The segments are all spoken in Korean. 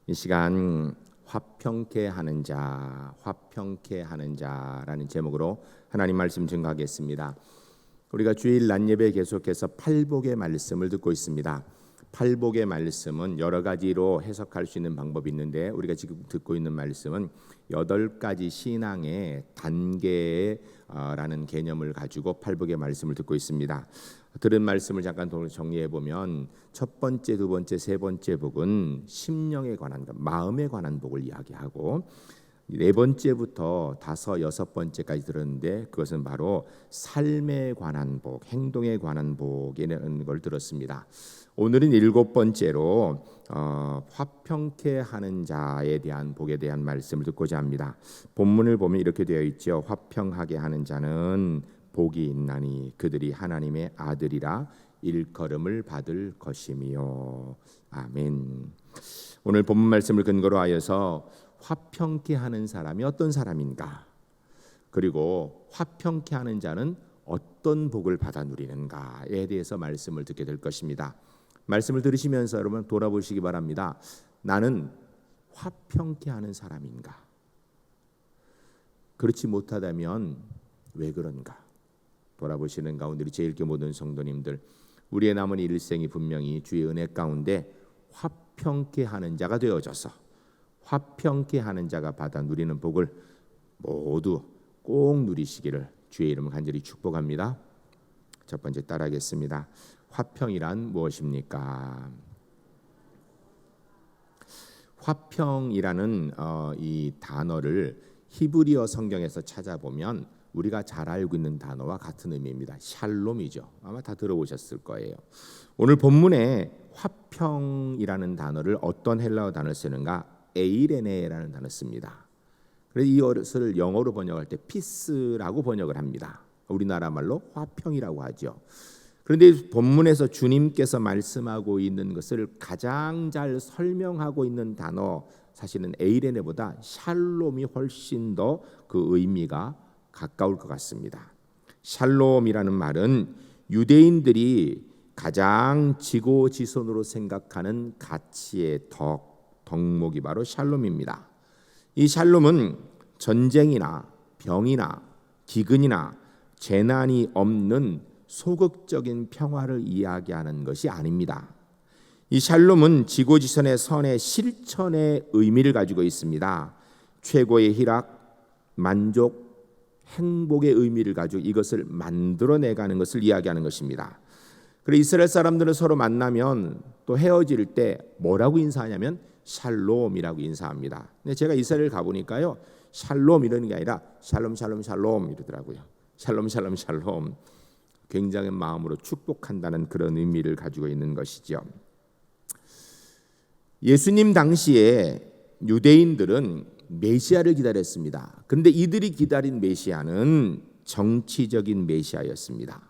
이 시간 화평케 하는 자, 화평케 하는 자라는 제목으로 하나님 말씀 증거하겠습니다. 우리가 주일 낮 예배 계속해서 팔복의 말씀을 듣고 있습니다. 팔복의 말씀은 여러 가지로 해석할 수 있는 방법이 있는데 우리가 지금 듣고 있는 말씀은 8가지 신앙의 단계라는 개념을 가지고 팔복의 말씀을 듣고 있습니다. 들은 말씀을 잠깐 정리해 보면 첫 번째, 두 번째, 세 번째 복은 심령에 관한 것, 마음에 관한 복을 이야기하고 네 번째부터 다섯, 여섯 번째까지 들었는데 그것은 바로 삶에 관한 복, 행동에 관한 복이라는 걸 들었습니다. 오늘은 일곱 번째로 화평케 하는 자에 대한 복에 대한 말씀을 듣고자 합니다. 본문을 보면 이렇게 되어 있죠. 화평하게 하는 자는 복이 있나니 그들이 하나님의 아들이라 일컬음을 받을 것이며. 아멘. 오늘 본문 말씀을 근거로 하여서 화평케 하는 사람이 어떤 사람인가, 그리고 화평케 하는 자는 어떤 복을 받아 누리는가에 대해서 말씀을 듣게 될 것입니다. 말씀을 들으시면서 여러분 돌아보시기 바랍니다. 나는 화평케 하는 사람인가? 그렇지 못하다면 왜 그런가? 돌아보시는 가운데 우리 제일교 모든 성도님들, 우리의 남은 일생이 분명히 주의 은혜 가운데 화평케 하는 자가 되어져서 화평케 하는 자가 받아 누리는 복을 모두 꼭 누리시기를 주의 이름으로 간절히 축복합니다. 첫 번째 따라하겠습니다. 화평이란 무엇입니까? 화평이라는 이 단어를 히브리어 성경에서 찾아보면 우리가 잘 알고 있는 단어와 같은 의미입니다. 샬롬이죠. 아마 다 들어보셨을 거예요. 오늘 본문에 화평이라는 단어를 어떤 헬라어 단어를 쓰는가? 에이레네라는 단어를 씁니다. 그래서 이것을 영어로 번역할 때 피스라고 번역을 합니다. 우리나라 말로 화평이라고 하죠. 그런데 본문에서 주님께서 말씀하고 있는 것을 가장 잘 설명하고 있는 단어, 사실은 에이레네보다 샬롬이 훨씬 더 그 의미가 가까울 것 같습니다. 샬롬이라는 말은 유대인들이 가장 지고지선으로 생각하는 가치의 덕목이 바로 샬롬입니다. 이 샬롬은 전쟁이나 병이나 기근이나 재난이 없는 소극적인 평화를 이야기하는 것이 아닙니다. 이 샬롬은 지고지선의 선의 실천의 의미를 가지고 있습니다. 최고의 희락, 만족, 행복의 의미를 가지고 이것을 만들어내가는 것을 이야기하는 것입니다. 그리고 이스라엘 사람들은 서로 만나면 또 헤어질 때 뭐라고 인사하냐면 샬롬이라고 인사합니다. 근데 제가 이스라엘 가보니까요, 샬롬 이러는 게 아니라 샬롬 샬롬 샬롬 이러더라고요. 샬롬 샬롬 샬롬. 굉장히 마음으로 축복한다는 그런 의미를 가지고 있는 것이죠. 예수님 당시에 유대인들은 메시아를 기다렸습니다. 그런데 이들이 기다린 메시아는 정치적인 메시아였습니다.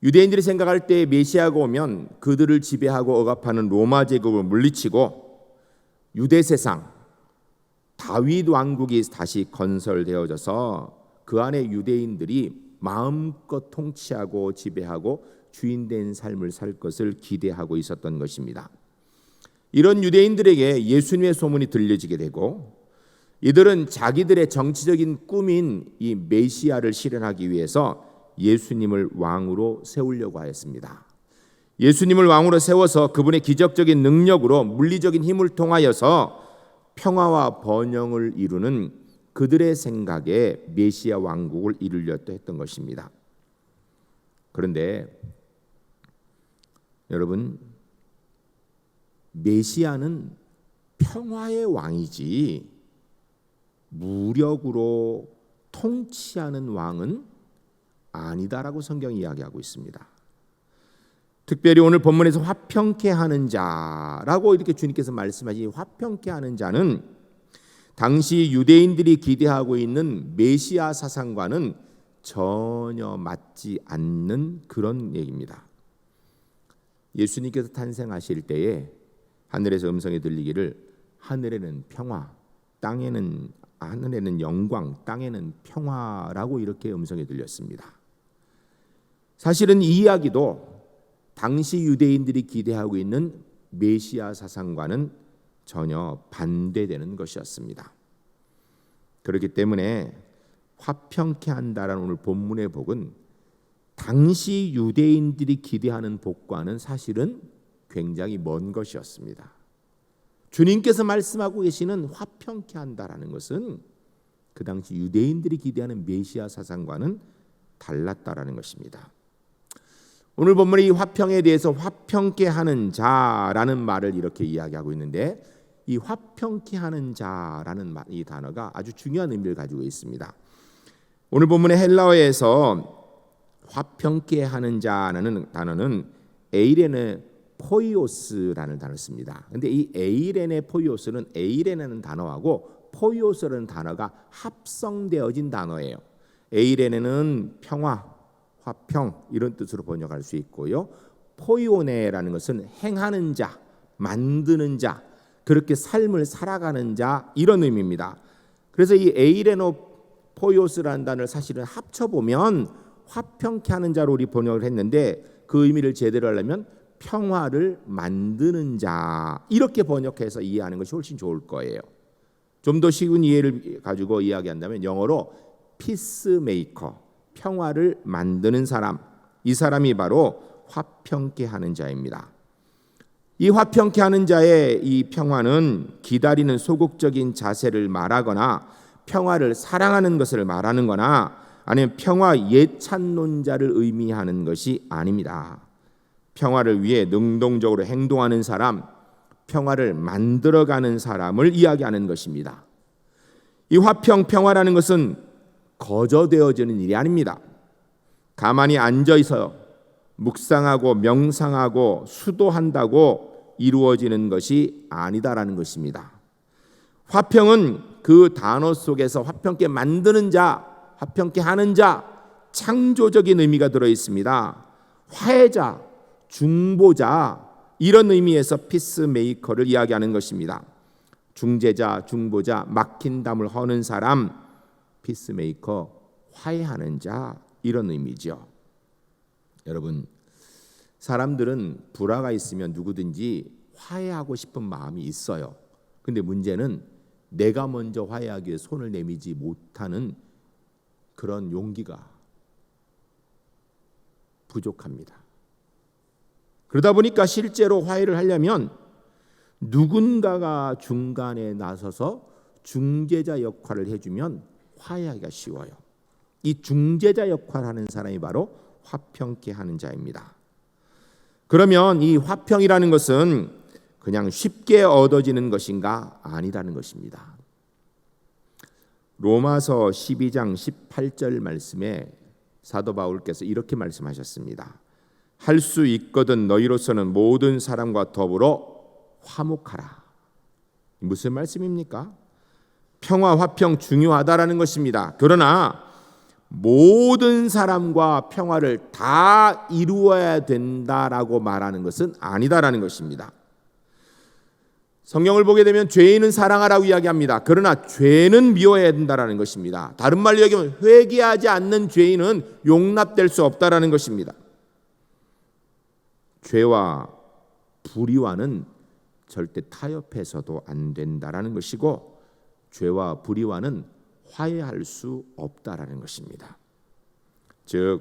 유대인들이 생각할 때 메시아가 오면 그들을 지배하고 억압하는 로마 제국을 물리치고 유대 세상, 다윗 왕국이 다시 건설되어져서 그 안에 유대인들이 마음껏 통치하고 지배하고 주인된 삶을 살 것을 기대하고 있었던 것입니다. 이런 유대인들에게 예수님의 소문이 들려지게 되고 이들은 자기들의 정치적인 꿈인 이 메시아를 실현하기 위해서 예수님을 왕으로 세우려고 하였습니다. 예수님을 왕으로 세워서 그분의 기적적인 능력으로 물리적인 힘을 통하여서 평화와 번영을 이루는 그들의 생각에 메시아 왕국을 이루려 했던 것입니다. 그런데 여러분, 메시아는 평화의 왕이지 무력으로 통치하는 왕은 아니다라고 성경이 이야기하고 있습니다. 특별히 오늘 본문에서 화평케 하는 자라고 이렇게 주님께서 말씀하신 화평케 하는 자는 당시 유대인들이 기대하고 있는 메시아 사상과는 전혀 맞지 않는 그런 얘기입니다. 예수님께서 탄생하실 때에 하늘에서 음성이 들리기를 하늘에는 평화, 하늘에는 영광, 땅에는 평화라고 이렇게 음성이 들렸습니다. 사실은 이 이야기도 당시 유대인들이 기대하고 있는 메시아 사상과는 전혀 반대되는 것이었습니다. 그렇기 때문에 화평케 한다라는 오늘 본문의 복은 당시 유대인들이 기대하는 복과는 사실은 굉장히 먼 것이었습니다. 주님께서 말씀하고 계시는 화평케 한다라는 것은 그 당시 유대인들이 기대하는 메시아 사상과는 달랐다라는 것입니다. 오늘 본문의 이 화평에 대해서 화평케 하는 자라는 말을 이렇게 이야기하고 있는데, 이 화평케 하는 자라는 이 단어가 아주 중요한 의미를 가지고 있습니다. 오늘 본문의 헬라어에서 화평케 하는 자라는 단어는 에이레네 포이오스라는 단어를 씁니다. 그런데 이 에이레네 포이오스는 에이레네라는 단어하고 포이오스라는 단어가 합성되어진 단어예요. 에이레네는 평화, 화평 이런 뜻으로 번역할 수 있고요. 포이오네라는 것은 행하는 자, 만드는 자, 그렇게 삶을 살아가는 자 이런 의미입니다. 그래서 이 에이레노 포이오스라는 단어를 사실은 합쳐보면 화평케 하는 자로 우리 번역을 했는데, 그 의미를 제대로 하려면 평화를 만드는 자 이렇게 번역해서 이해하는 것이 훨씬 좋을 거예요. 좀 더 쉬운 이해를 가지고 이야기한다면 영어로 피스메이커, 평화를 만드는 사람, 이 사람이 바로 화평케 하는 자입니다. 이 화평케 하는 자의 이 평화는 기다리는 소극적인 자세를 말하거나 평화를 사랑하는 것을 말하는 거나 아니면 평화 예찬론자를 의미하는 것이 아닙니다. 평화를 위해 능동적으로 행동하는 사람, 평화를 만들어가는 사람을 이야기하는 것입니다. 이 화평, 평화라는 것은 거저되어지는 일이 아닙니다. 가만히 앉아있어 묵상하고 명상하고 수도한다고 이루어지는 것이 아니다라는 것입니다. 화평은 그 단어 속에서 화평케 만드는 자, 화평케 하는 자, 창조적인 의미가 들어 있습니다. 화해자, 중보자 이런 의미에서 피스메이커를 이야기하는 것입니다. 중재자, 중보자, 막힌 담을 허는 사람, 피스메이커, 화해하는 자 이런 의미죠. 여러분, 사람들은 불화가 있으면 누구든지 화해하고 싶은 마음이 있어요. 근데 문제는 내가 먼저 화해하기 위해 손을 내밀지 못하는 그런 용기가 부족합니다. 그러다 보니까 실제로 화해를 하려면 누군가가 중간에 나서서 중재자 역할을 해주면 화해하기가 쉬워요. 이 중재자 역할을 하는 사람이 바로 화평케 하는 자입니다. 그러면 이 화평이라는 것은 그냥 쉽게 얻어지는 것인가? 아니라는 것입니다. 로마서 12장 18절 말씀에 사도 바울께서 이렇게 말씀하셨습니다. 할 수 있거든 너희로서는 모든 사람과 더불어 화목하라. 무슨 말씀입니까? 평화, 화평 중요하다라는 것입니다. 그러나 모든 사람과 평화를 다 이루어야 된다라고 말하는 것은 아니다라는 것입니다. 성경을 보게 되면 죄인은 사랑하라고 이야기합니다. 그러나 죄는 미워해야 된다라는 것입니다. 다른 말로 얘기하면 회개하지 않는 죄인은 용납될 수 없다라는 것입니다. 죄와 불의와는 절대 타협해서도 안 된다라는 것이고, 죄와 불의와는 화해할 수 없다라는 것입니다. 즉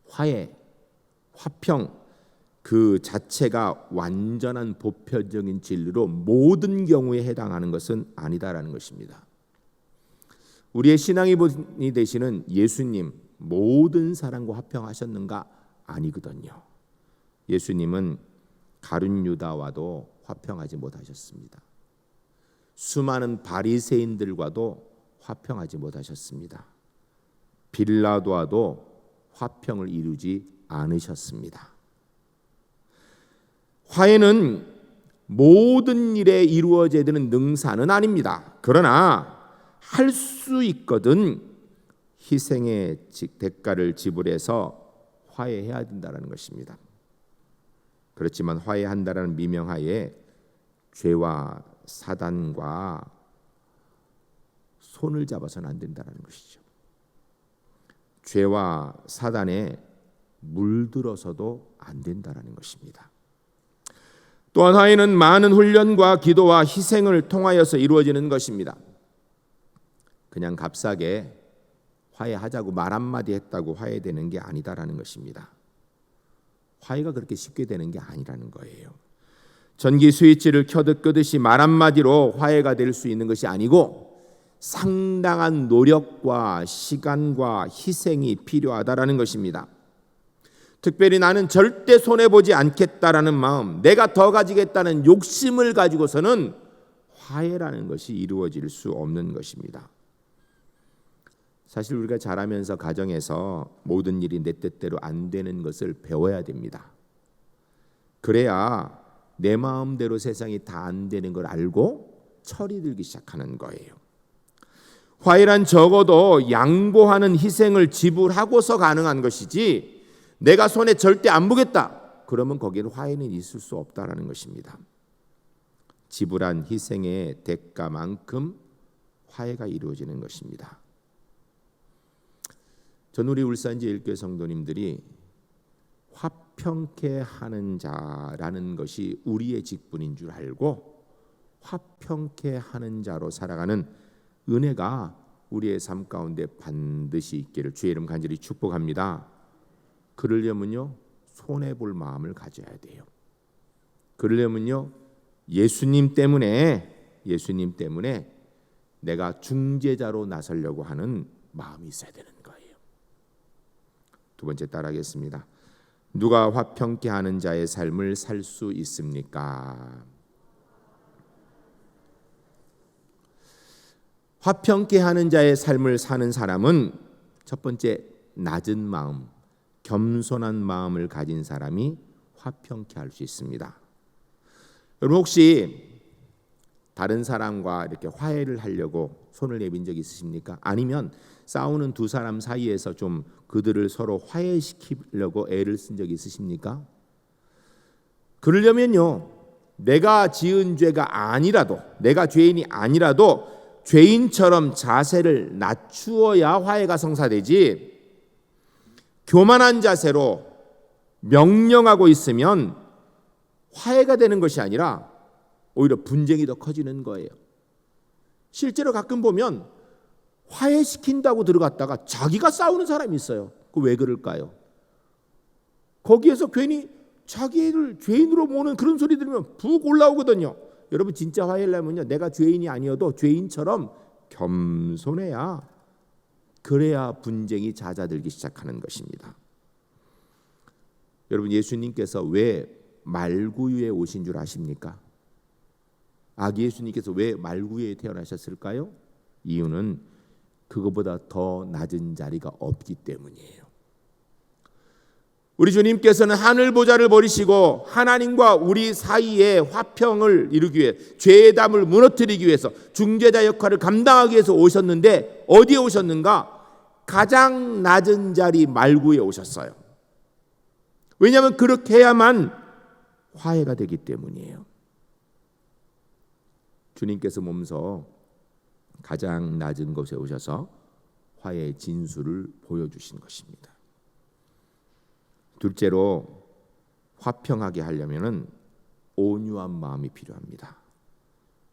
화해, 화평 그 자체가 완전한 보편적인 진리로 모든 경우에 해당하는 것은 아니다라는 것입니다. 우리의 신앙이 되시는 예수님 모든 사람과 화평하셨는가? 아니거든요. 예수님은 가룟 유다와도 화평하지 못하셨습니다. 수많은 바리새인들과도 화평하지 못하셨습니다. 빌라도와도 화평을 이루지 않으셨습니다. 화해는 모든 일에 이루어져야 되는 능사는 아닙니다. 그러나 할 수 있거든 희생의 대가를 지불해서 화해해야 된다는 것입니다. 그렇지만 화해한다라는 미명하에 죄와 사단과 손을 잡아서는 안 된다는 것이죠. 죄와 사단에 물들어서도 안 된다는 것입니다. 또한 화해는 많은 훈련과 기도와 희생을 통하여서 이루어지는 것입니다. 그냥 값싸게 화해하자고 말 한마디 했다고 화해되는 게 아니다라는 것입니다. 화해가 그렇게 쉽게 되는 게 아니라는 거예요. 전기 스위치를 켜듯 끄듯이 말 한마디로 화해가 될 수 있는 것이 아니고 상당한 노력과 시간과 희생이 필요하다라는 것입니다. 특별히 나는 절대 손해보지 않겠다라는 마음, 내가 더 가지겠다는 욕심을 가지고서는 화해라는 것이 이루어질 수 없는 것입니다. 사실 우리가 자라면서 가정에서 모든 일이 내 뜻대로 안 되는 것을 배워야 됩니다. 그래야 내 마음대로 세상이 다 안 되는 걸 알고 철이 들기 시작하는 거예요. 화해란 적어도 양보하는 희생을 지불하고서 가능한 것이지 내가 손에 절대 안 보겠다. 그러면 거기에는 화해는 있을 수 없다라는 것입니다. 지불한 희생의 대가만큼 화해가 이루어지는 것입니다. 전 우리 울산제일교회 성도님들이 화평케 하는 자라는 것이 우리의 직분인 줄 알고 화평케 하는 자로 살아가는 은혜가 우리의 삶 가운데 반드시 있기를 주의 이름 간절히 축복합니다. 그러려면요 손해볼 마음을 가져야 돼요. 그러려면요 예수님 때문에 내가 중재자로 나서려고 하는 마음이 있어야 되는 거예요. 두 번째 따라하겠습니다. 누가 화평케 하는 자의 삶을 살 수 있습니까? 화평케 하는 자의 삶을 사는 사람은 첫 번째 낮은 마음, 겸손한 마음을 가진 사람이 화평케 할 수 있습니다. 여러분 혹시 다른 사람과 이렇게 화해를 하려고 손을 내민 적 있으십니까? 아니면 싸우는 두 사람 사이에서 좀 그들을 서로 화해시키려고 애를 쓴 적이 있으십니까? 그러려면요 내가 지은 죄가 아니라도 내가 죄인이 아니라도 죄인처럼 자세를 낮추어야 화해가 성사되지 교만한 자세로 명령하고 있으면 화해가 되는 것이 아니라 오히려 분쟁이 더 커지는 거예요. 실제로 가끔 보면 화해시킨다고 들어갔다가 자기가 싸우는 사람이 있어요. 그 왜 그럴까요? 거기에서 괜히 자기를 죄인으로 모는 그런 소리 들으면 푹 올라오거든요. 여러분 진짜 화해하려면요 내가 죄인이 아니어도 죄인처럼 겸손해야 그래야 분쟁이 잦아들기 시작하는 것입니다. 여러분 예수님께서 왜 말구유에 오신 줄 아십니까? 아기 예수님께서 왜 말구유에 태어나셨을까요? 이유는 그거보다 더 낮은 자리가 없기 때문이에요. 우리 주님께서는 하늘 보좌를 버리시고 하나님과 우리 사이에 화평을 이루기 위해 죄의 담을 무너뜨리기 위해서 중재자 역할을 감당하기 위해서 오셨는데 어디에 오셨는가? 가장 낮은 자리 말구에 오셨어요. 왜냐하면 그렇게 해야만 화해가 되기 때문이에요. 주님께서 몸소 가장 낮은 곳에 오셔서 화해의 진수를 보여주신 것입니다. 둘째로 화평하게 하려면은 온유한 마음이 필요합니다.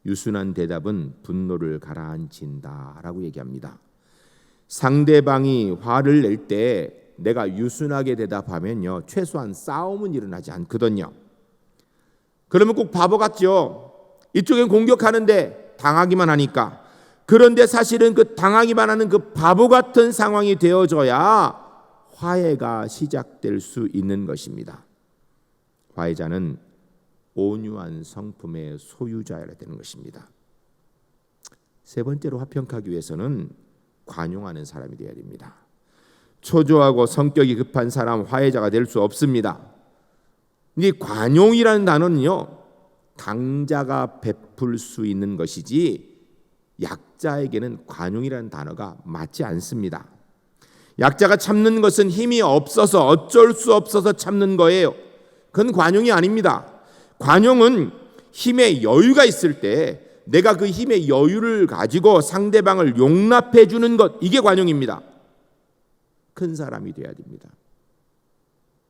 유순한 대답은 분노를 가라앉힌다라고 얘기합니다. 상대방이 화를 낼 때 내가 유순하게 대답하면요 최소한 싸움은 일어나지 않거든요. 그러면 꼭 바보 같죠. 이쪽엔 공격하는데 당하기만 하니까. 그런데 사실은 그 당하기만 하는 그 바보 같은 상황이 되어져야 화해가 시작될 수 있는 것입니다. 화해자는 온유한 성품의 소유자여야 되는 것입니다. 세 번째로 화평하기 위해서는 관용하는 사람이 되어야 됩니다. 초조하고 성격이 급한 사람 화해자가 될 수 없습니다. 이 관용이라는 단어는요 강자가 베풀 수 있는 것이지 약자에게는 관용이라는 단어가 맞지 않습니다. 약자가 참는 것은 힘이 없어서 어쩔 수 없어서 참는 거예요. 그건 관용이 아닙니다. 관용은 힘의 여유가 있을 때 내가 그 힘의 여유를 가지고 상대방을 용납해 주는 것, 이게 관용입니다. 큰 사람이 되어야 됩니다.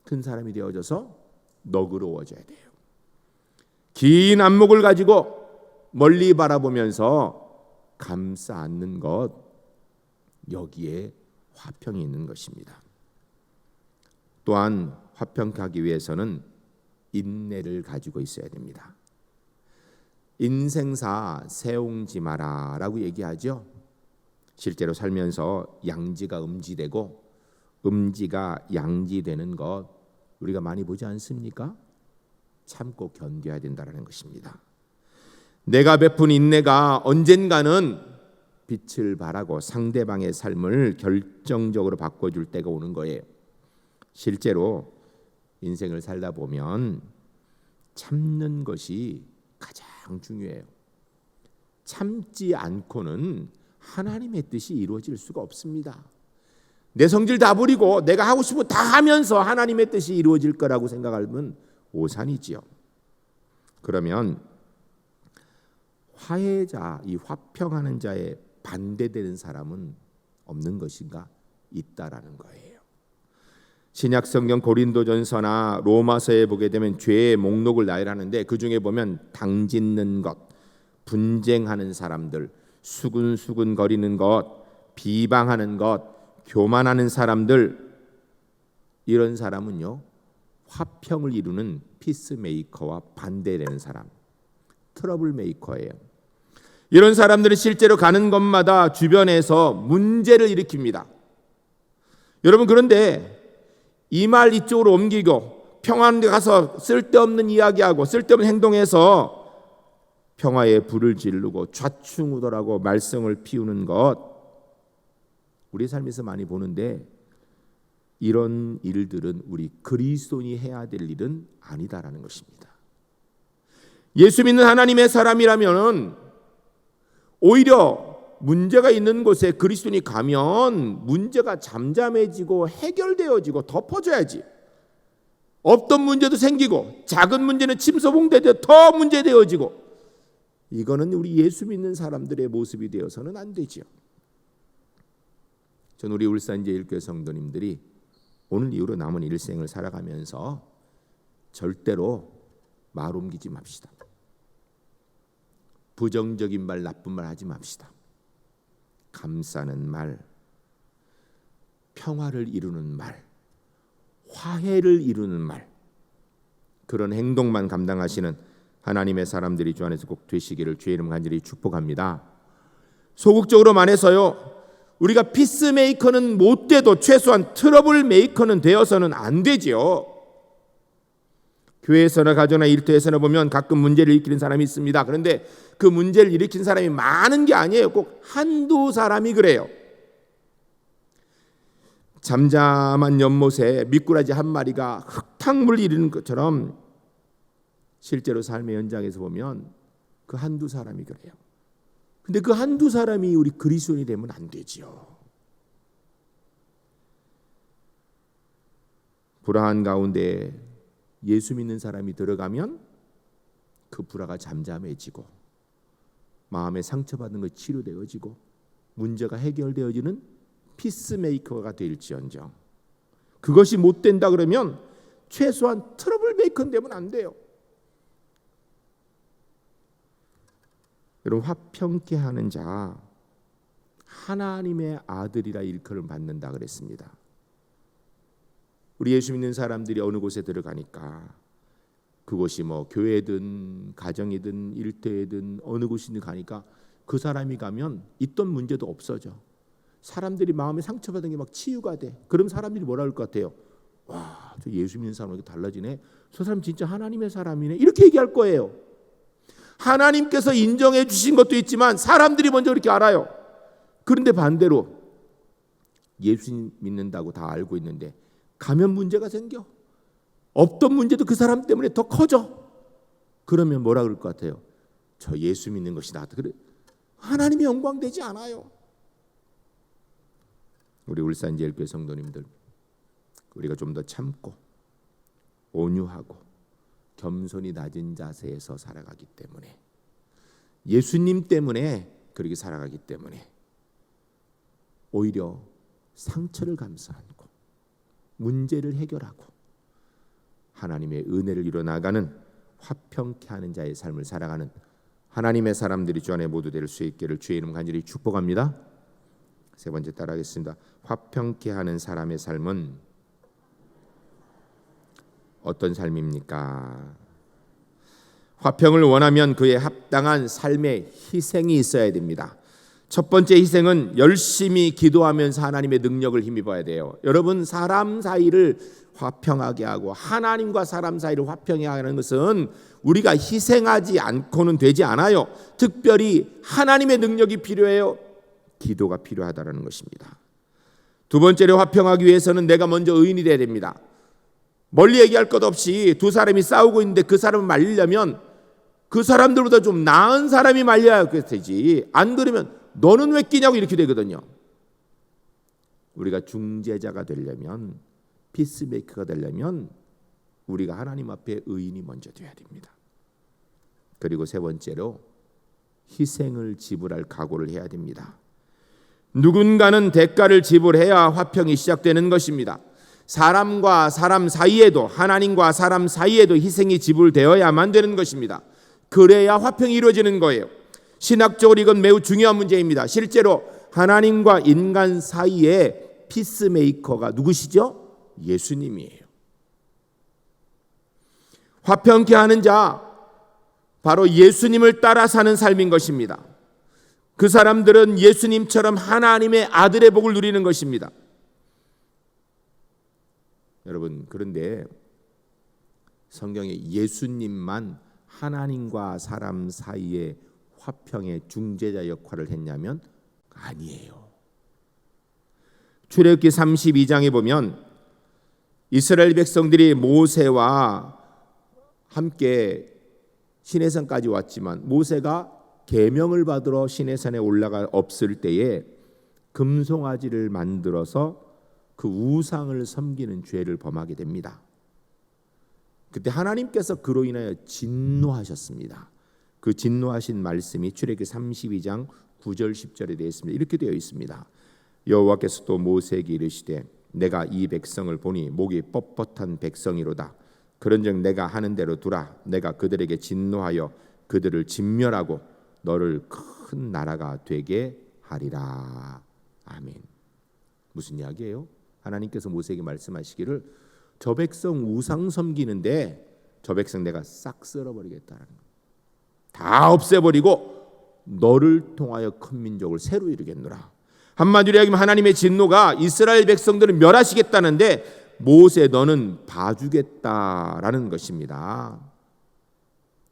큰 사람이 되어져서 너그러워져야 돼요. 긴 안목을 가지고 멀리 바라보면서 감싸 안는 것, 여기에 화평이 있는 것입니다. 또한 화평하기 위해서는 인내를 가지고 있어야 됩니다. 인생사 세옹지 마라라고 얘기하죠. 실제로 살면서 양지가 음지되고 음지가 양지되는 것 우리가 많이 보지 않습니까? 참고 견뎌야 된다는 것입니다. 내가 베푼 인내가 언젠가는 빛을 발하고 상대방의 삶을 결정적으로 바꿔줄 때가 오는 거예요. 실제로 인생을 살다 보면 참는 것이 가장 중요해요. 참지 않고는 하나님의 뜻이 이루어질 수가 없습니다. 내 성질 다 부리고 내가 하고 싶은 거 다 하면서 하나님의 뜻이 이루어질 거라고 생각하면 오산이지요. 그러면 화해자, 이 화평하는 자에 반대되는 사람은 없는 것인가? 있다라는 거예요. 신약 성경 고린도전서나 로마서에 보게 되면 죄의 목록을 나열하는데 그 중에 보면 당짓는 것, 분쟁하는 사람들, 수근수근 거리는 것, 비방하는 것, 교만하는 사람들, 이런 사람은요 화평을 이루는 피스메이커와 반대되는 사람, 트러블 메이커예요. 이런 사람들은 실제로 가는 곳마다 주변에서 문제를 일으킵니다. 여러분, 그런데 이 말 이쪽으로 옮기고 평화한 데 가서 쓸데없는 이야기하고 쓸데없는 행동해서 평화에 불을 지르고 좌충우돌하고 말썽을 피우는 것, 우리 삶에서 많이 보는데 이런 일들은 우리 그리스도인이 해야 될 일은 아니다라는 것입니다. 예수 믿는 하나님의 사람이라면 오히려 문제가 있는 곳에 그리스도인이 가면 문제가 잠잠해지고 해결되어지고 덮어져야지. 없던 문제도 생기고 작은 문제는 침소봉대되어 더 문제되어지고, 이거는 우리 예수 믿는 사람들의 모습이 되어서는 안 되지요. 전 우리 울산제일교회 성도님들이 오늘 이후로 남은 일생을 살아가면서 절대로 말 옮기지 맙시다. 부정적인 말, 나쁜 말 하지 맙시다. 감싸는 말, 평화를 이루는 말, 화해를 이루는 말, 그런 행동만 감당하시는 하나님의 사람들이 주 안에서 꼭 되시기를 주의 이름 간절히 축복합니다. 소극적으로 말해서요, 우리가 피스메이커는 못 돼도 최소한 트러블 메이커는 되어서는 안 되지요. 교회에서나 가정이나 일터에서나 보면 가끔 문제를 일으키는 사람이 있습니다. 그런데 그 문제를 일으킨 사람이 많은 게 아니에요. 꼭 한두 사람이 그래요. 잠잠한 연못에 미꾸라지 한 마리가 흙탕물 일으키는 것처럼 실제로 삶의 현장에서 보면 그 한두 사람이 그래요. 근데 그 한두 사람이 우리 그리스도인이 되면 안 되지요. 불화한 가운데 예수 믿는 사람이 들어가면 그 불화가 잠잠해지고 마음에 상처받은 것이 치료되어지고 문제가 해결되어지는 피스메이커가 될지언정, 그것이 못 된다 그러면 최소한 트러블 메이커는 되면 안 돼요. 여러분, 화평케 하는 자 하나님의 아들이라 일컬음 받는다 그랬습니다. 우리 예수 믿는 사람들이 어느 곳에 들어가니까 그곳이 뭐 교회든 가정이든 일터이든 어느 곳이든 가니까 그 사람이 가면 있던 문제도 없어져. 사람들이 마음에 상처받은 게 막 치유가 돼. 그럼 사람들이 뭐라 할 것 같아요? 와, 저 예수 믿는 사람이 달라지네. 저 사람 진짜 하나님의 사람이네. 이렇게 얘기할 거예요. 하나님께서 인정해 주신 것도 있지만 사람들이 먼저 그렇게 알아요. 그런데 반대로 예수 믿는다고 다 알고 있는데 가면 문제가 생겨. 없던 문제도 그 사람 때문에 더 커져. 그러면 뭐라 그럴 것 같아요? 저 예수 믿는 것이 낫다. 그래, 하나님이 영광되지 않아요. 우리 울산제일교회 성도님들, 우리가 좀 더 참고 온유하고 겸손히 낮은 자세에서 살아가기 때문에, 예수님 때문에 그렇게 살아가기 때문에 오히려 상처를 감싸 안고 문제를 해결하고 하나님의 은혜를 이뤄나가는 화평케 하는 자의 삶을 살아가는 하나님의 사람들이 주 안에 모두 될 수 있기를 주의 이름 간절히 축복합니다. 세 번째 따라하겠습니다. 화평케 하는 사람의 삶은 어떤 삶입니까? 화평을 원하면 그에 합당한 삶의 희생이 있어야 됩니다. 첫 번째 희생은 열심히 기도하면서 하나님의 능력을 힘입어야 돼요. 여러분, 사람 사이를 화평하게 하고 하나님과 사람 사이를 화평하게 하는 것은 우리가 희생하지 않고는 되지 않아요. 특별히 하나님의 능력이 필요해요. 기도가 필요하다는 것입니다. 두 번째로 화평하기 위해서는 내가 먼저 의인이 돼야 됩니다. 멀리 얘기할 것 없이 두 사람이 싸우고 있는데 그 사람을 말리려면 그 사람들보다 좀 나은 사람이 말려야 되지. 안 그러면 너는 왜 끼냐고 이렇게 되거든요. 우리가 중재자가 되려면, 피스메이커가 되려면 우리가 하나님 앞에 의인이 먼저 돼야 됩니다. 그리고 세 번째로 희생을 지불할 각오를 해야 됩니다. 누군가는 대가를 지불해야 화평이 시작되는 것입니다. 사람과 사람 사이에도, 하나님과 사람 사이에도 희생이 지불되어야만 되는 것입니다. 그래야 화평이 이루어지는 거예요. 신학적으로 이건 매우 중요한 문제입니다. 실제로 하나님과 인간 사이에 피스메이커가 누구시죠? 예수님이에요. 화평케 하는 자, 바로 예수님을 따라 사는 삶인 것입니다. 그 사람들은 예수님처럼 하나님의 아들의 복을 누리는 것입니다. 여러분, 그런데 성경에 예수님만 하나님과 사람 사이에 화평의 중재자 역할을 했냐면 아니에요. 출애굽기 32장에 보면 이스라엘 백성들이 모세와 함께 시내산까지 왔지만 모세가 계명을 받으러 시내산에 올라가 없을 때에 금송아지를 만들어서 그 우상을 섬기는 죄를 범하게 됩니다. 그때 하나님께서 그로 인하여 진노하셨습니다. 그 진노하신 말씀이 출애굽기 32장 9절 10절에 되어 있습니다. 이렇게 되어 있습니다. 여호와께서 또 모세에게 이르시되 내가 이 백성을 보니 목이 뻣뻣한 백성이로다. 그런즉 내가 하는 대로 두라. 내가 그들에게 진노하여 그들을 진멸하고 너를 큰 나라가 되게 하리라. 아멘. 무슨 이야기예요? 하나님께서 모세에게 말씀하시기를 저 백성 우상 섬기는데 저 백성 내가 싹 쓸어버리겠다는 거예요. 다 없애버리고 너를 통하여 큰 민족을 새로 이루겠노라. 한마디로 얘기하면 하나님의 진노가 이스라엘 백성들을 멸하시겠다는데 모세 너는 봐주겠다라는 것입니다.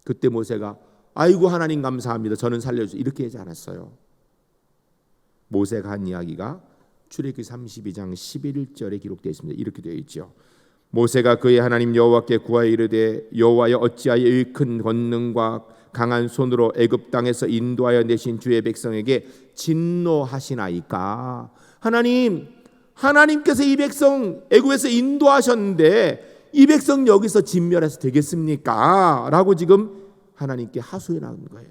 그때 모세가 아이고 하나님 감사합니다. 저는 살려주세요. 이렇게 하지 않았어요. 모세가 한 이야기가 출애굽기 32장 11절에 기록되어 있습니다. 이렇게 되어 있죠. 모세가 그의 하나님 여호와께 구하여 이르되 여호와여 어찌하여 이 큰 권능과 강한 손으로 애굽 땅에서 인도하여 내신 주의 백성에게 진노하시나이까. 하나님께서 이 백성 애굽에서 인도하셨는데 이 백성 여기서 진멸해서 되겠습니까? 라고 지금 하나님께 하소해 나온 거예요.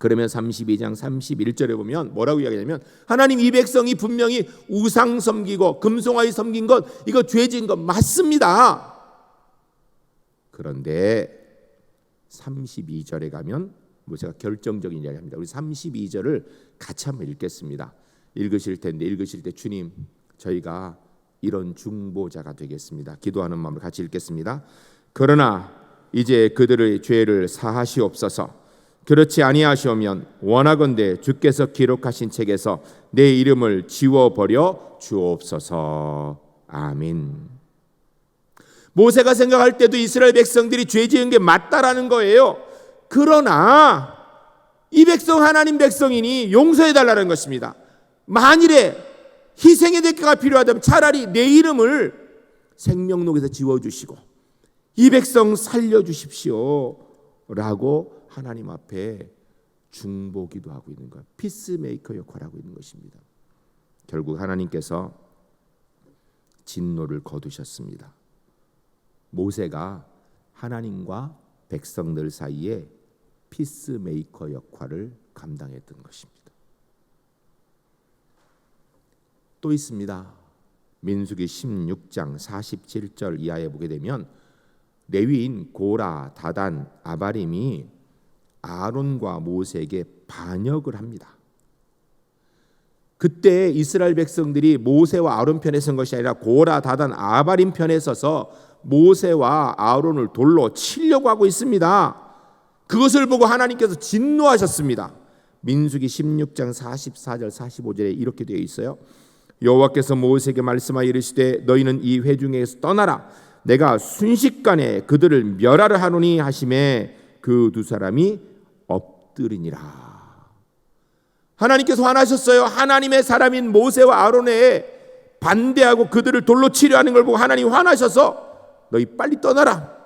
그러면 32장 31절에 보면 뭐라고 이야기하냐면 하나님 이 백성이 분명히 우상 섬기고 금송아지 섬긴 것 이거 죄진 것 맞습니다. 그런데 32절에 가면 모세가 결정적인 이야기합니다. 우리 32절을 같이 한번 읽겠습니다. 읽으실 때 주님 저희가 이런 중보자가 되겠습니다. 기도하는 마음으로 같이 읽겠습니다. 그러나 이제 그들의 죄를 사하시옵소서. 그렇지 아니하시오면 원하건대 주께서 기록하신 책에서 내 이름을 지워버려 주옵소서. 아멘. 모세가 생각할 때도 이스라엘 백성들이 죄 지은 게 맞다라는 거예요. 그러나 이 백성 하나님 백성이니 용서해 달라는 것입니다. 만일에 희생의 대가가 필요하다면 차라리 내 이름을 생명록에서 지워주시고 이 백성 살려주십시오 라고 하나님 앞에 중보기도 하고 있는 것, 피스메이커 역할을 하고 있는 것입니다. 결국 하나님께서 진노를 거두셨습니다. 모세가 하나님과 백성들 사이에 피스메이커 역할을 감당했던 것입니다. 또 있습니다. 민수기 16장 47절 이하에 보게 되면 레위인 고라, 다단, 아바림이 아론과 모세에게 반역을 합니다. 그때 이스라엘 백성들이 모세와 아론 편에 선 것이 아니라 고라, 다단, 아바림 편에 서서 모세와 아론을 돌로 치려고 하고 있습니다. 그것을 보고 하나님께서 진노하셨습니다. 민수기 16장 44절 45절에 이렇게 되어 있어요. 여호와께서 모세에게 말씀하여 이르시되 너희는 이 회중에서 떠나라. 내가 순식간에 그들을 멸하려 하노니 하시매 그 두 사람이 엎드리니라. 하나님께서 화나셨어요. 하나님의 사람인 모세와 아론에 반대하고 그들을 돌로 치려 하는 걸 보고 하나님이 화나셔서 너희 빨리 떠나라.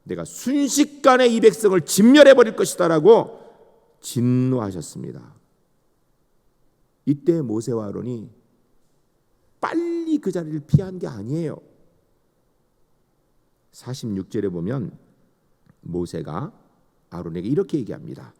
내가 순식간에 이 백성을 진멸해 버릴 것이다라고 진노하셨습니다. 이때 모세와 아론이 빨리 그 자리를 피한 게 아니에요. 46절에 보면 모세가 아론에게 이렇게 얘기합니다.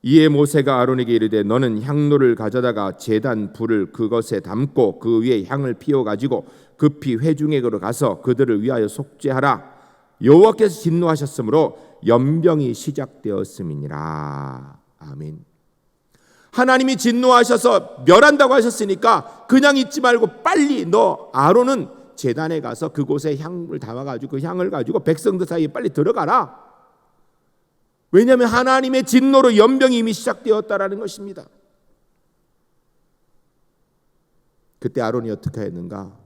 이에 모세가 아론에게 이르되 너는 향로를 가져다가 제단 불을 그것에 담고 그 위에 향을 피워 가지고 급히 회중에게로 가서 그들을 위하여 속죄하라. 여호와께서 진노하셨으므로 연병이 시작되었음이니라. 아멘. 하나님이 진노하셔서 멸한다고 하셨으니까 그냥 있지 말고 빨리 너 아론은 제단에 가서 그곳에 향을 담아가지고 그 향을 가지고 백성들 사이에 빨리 들어가라. 왜냐하면 하나님의 진노로 연병이 이미 시작되었다라는 것입니다. 그때 아론이 어떻게 했는가?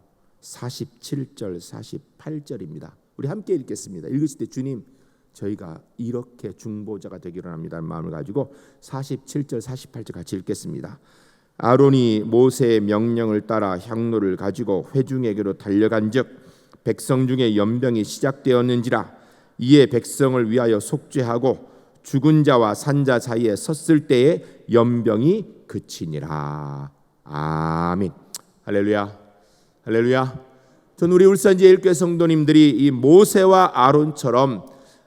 47절 48절입니다. 우리 함께 읽겠습니다. 읽으실 때 주님 저희가 이렇게 중보자가 되기를 합니다는 마음을 가지고 47절 48절 같이 읽겠습니다. 아론이 모세의 명령을 따라 향로를 가지고 회중에게로 달려간즉 백성 중에 연병이 시작되었는지라. 이에 백성을 위하여 속죄하고 죽은 자와 산 자 사이에 섰을 때에 연병이 그치니라. 아멘. 할렐루야. 할렐루야. 전 우리 울산제일교회 성도님들이 이 모세와 아론처럼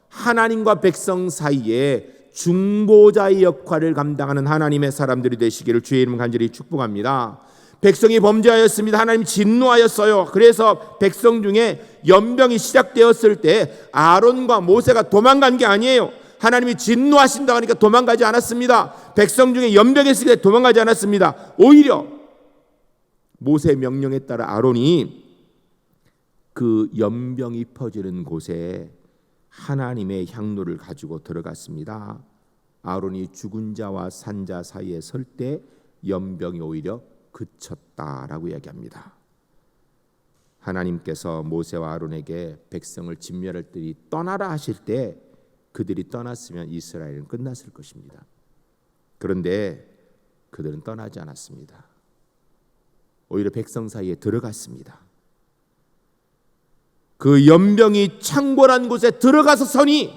하나님과 백성 사이에 중보자의 역할을 감당하는 하나님의 사람들이 되시기를 주의 이름 간절히 축복합니다. 백성이 범죄하였습니다. 하나님 진노하였어요. 그래서 백성 중에 연병이 시작되었을 때 아론과 모세가 도망간 게 아니에요. 하나님이 진노하신다고 하니까 도망가지 않았습니다. 백성 중에 연병이 있을 때 도망가지 않았습니다. 오히려 모세의 명령에 따라 아론이 그 연병이 퍼지는 곳에 하나님의 향로를 가지고 들어갔습니다. 아론이 죽은 자와 산 자 사이에 설 때 연병이 오히려 그쳤다라고 이야기합니다. 하나님께서 모세와 아론에게 백성을 진멸할 때이 떠나라 하실 때 그들이 떠났으면 이스라엘은 끝났을 것입니다. 그런데 그들은 떠나지 않았습니다. 오히려 백성 사이에 들어갔습니다. 그 연병이 창궐한 곳에 들어가서 서니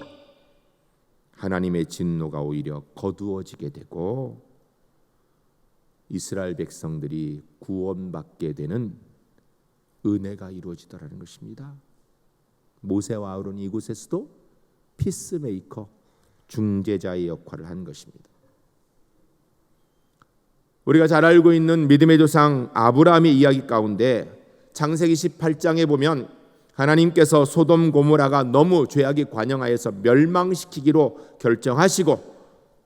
하나님의 진노가 오히려 거두어지게 되고 이스라엘 백성들이 구원받게 되는 은혜가 이루어지더라는 것입니다. 모세와 아론이 이곳에서도 피스메이커, 중재자의 역할을 한 것입니다. 우리가 잘 알고 있는 믿음의 조상 아브라함의 이야기 가운데 창세기 18장에 보면 하나님께서 소돔 고모라가 너무 죄악이 관영하여서 멸망시키기로 결정하시고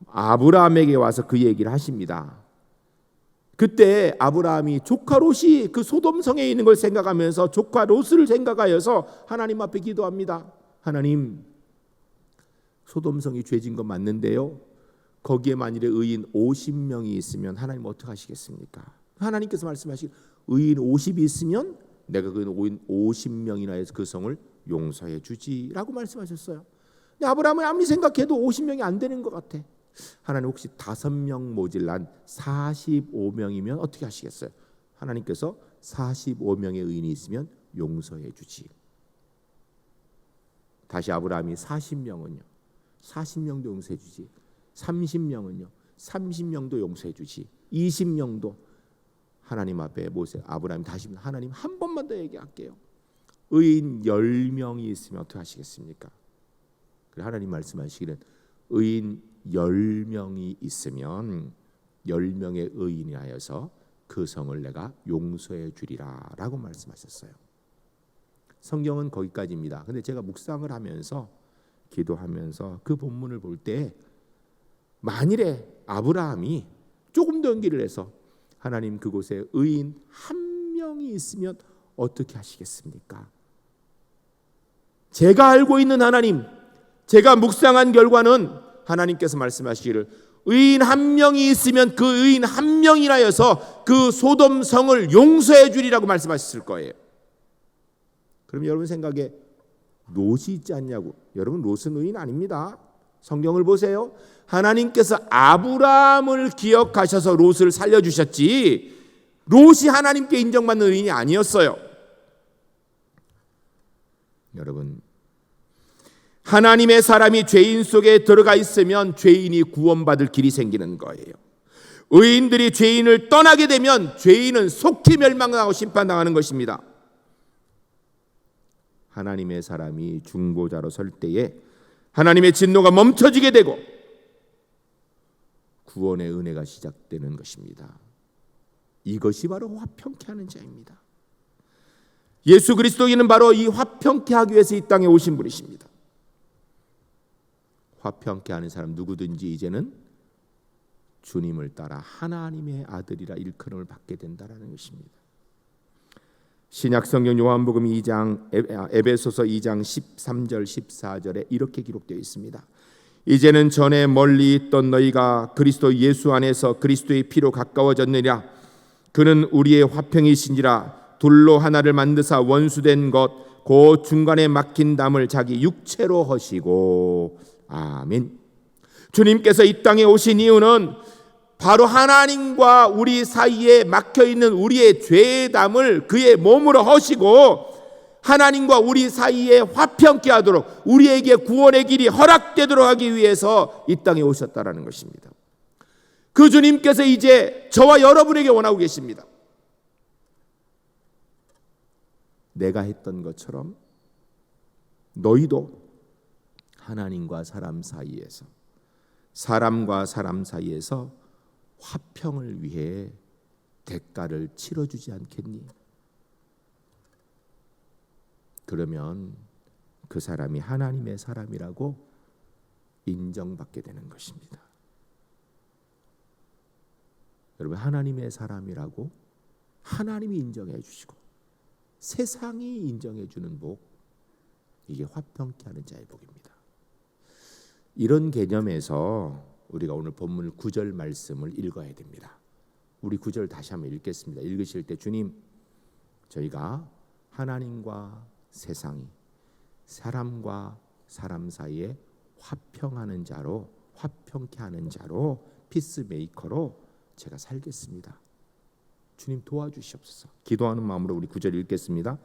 아브라함에게 와서 그 얘기를 하십니다. 그때 아브라함이 조카 롯이 그 소돔 성에 있는 걸 생각하면서 조카 롯을 생각하여서 하나님 앞에 기도합니다. 하나님, 소돔 성이 죄진 건 맞는데요. 거기에 만일에 의인 50명이 있으면 하나님 어떻게 하시겠습니까? 하나님께서 말씀하시기 의인 50이 있으면 내가 그 의인 50명이나 해서 그 성을 용서해 주지라고 말씀하셨어요. 근데 아브라함은 아무리 생각해도 50명이 안 되는 것 같아. 하나님 혹시 5명 모질란 45명이면 어떻게 하시겠어요? 하나님께서 45명의 의인이 있으면 용서해 주지. 다시 아브라함이 40명은요. 40명도 용서해 주지. 30명은요. 30명도 용서해 주지. 20명도 하나님 앞에 모세 아브라함이 다시 하나님 한 번만 더 얘기할게요. 의인 10명이 있으면 어떻게 하시겠습니까? 그래 하나님 말씀하시기는 의인 10명이 있으면 10명의 의인이 하여서 그 성을 내가 용서해 주리라 라고 말씀하셨어요. 성경은 거기까지입니다. 근데 제가 묵상을 하면서 기도하면서 그 본문을 볼 때 만일에 아브라함이 조금 더 연기를 해서 하나님 그곳에 의인 한 명이 있으면 어떻게 하시겠습니까? 제가 알고 있는 하나님, 제가 묵상한 결과는 하나님께서 말씀하시기를 의인 한 명이 있으면 그 의인 한 명이라여서 그 소돔 성을 용서해 주리라고 말씀하셨을 거예요. 그럼 여러분 생각에 롯이 있지 않냐고. 여러분 롯은 의인 아닙니다. 성경을 보세요. 하나님께서 아브라함을 기억하셔서 롯을 살려주셨지 롯이 하나님께 인정받는 의인이 아니었어요. 여러분, 하나님의 사람이 죄인 속에 들어가 있으면 죄인이 구원받을 길이 생기는 거예요. 의인들이 죄인을 떠나게 되면 죄인은 속히 멸망하고 심판당하는 것입니다. 하나님의 사람이 중보자로 설 때에 하나님의 진노가 멈춰지게 되고 구원의 은혜가 시작되는 것입니다. 이것이 바로 화평케 하는 자입니다. 예수 그리스도인은 바로 이 화평케 하기 위해서 이 땅에 오신 분이십니다. 화평케 하는 사람 누구든지 이제는 주님을 따라 하나님의 아들이라 일컬음을 받게 된다라는 것입니다. 신약성경 요한복음 2장 에베소서 2장 13절 14절에 이렇게 기록되어 있습니다. 이제는 전에 멀리 있던 너희가 그리스도 예수 안에서 그리스도의 피로 가까워졌느니라. 그는 우리의 화평이신지라. 둘로 하나를 만드사 원수된 것 그 중간에 막힌 담을 자기 육체로 하시고. 아멘. 주님께서 이 땅에 오신 이유는 바로 하나님과 우리 사이에 막혀있는 우리의 죄의 담을 그의 몸으로 하시고 하나님과 우리 사이에 화평케 하도록 우리에게 구원의 길이 허락되도록 하기 위해서 이 땅에 오셨다라는 것입니다. 그 주님께서 이제 저와 여러분에게 원하고 계십니다. 내가 했던 것처럼 너희도 하나님과 사람 사이에서 사람과 사람 사이에서 화평을 위해 대가를 치러주지 않겠니? 그러면 그 사람이 하나님의 사람이라고 인정받게 되는 것입니다. 여러분, 하나님의 사람이라고 하나님이 인정해 주시고 세상이 인정해 주는 복, 이게 화평케 하는 자의 복입니다. 이런 개념에서 우리가 오늘 본문 9절 말씀을 읽어야 됩니다. 우리 9절 다시 한번 읽겠습니다. 읽으실 때 주님, 저희가 하나님과 세상이 사람과 사람 사이에 화평하는 자로, 화평케 하는 자로, 피스메이커로 제가 살겠습니다. 주님 도와주시옵소서. 기도하는 마음으로 우리 9절 읽겠습니다.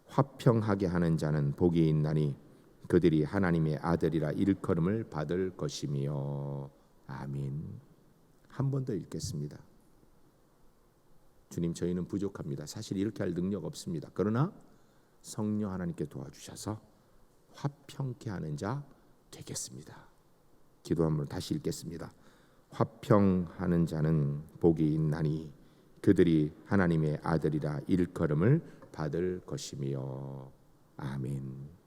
화평하게 하는 자는 복이 있나니 그들이 하나님의 아들이라 일컬음을 받을 것이며. 아멘. 한 번 더 읽겠습니다. 주님, 저희는 부족합니다. 사실 이렇게 할 능력 없습니다. 그러나 성령 하나님께 도와주셔서 화평케 하는 자 되겠습니다. 기도 한번 다시 읽겠습니다. 화평하는 자는 복이 있나니 그들이 하나님의 아들이라 일컬음을 받을 것이며. 아멘.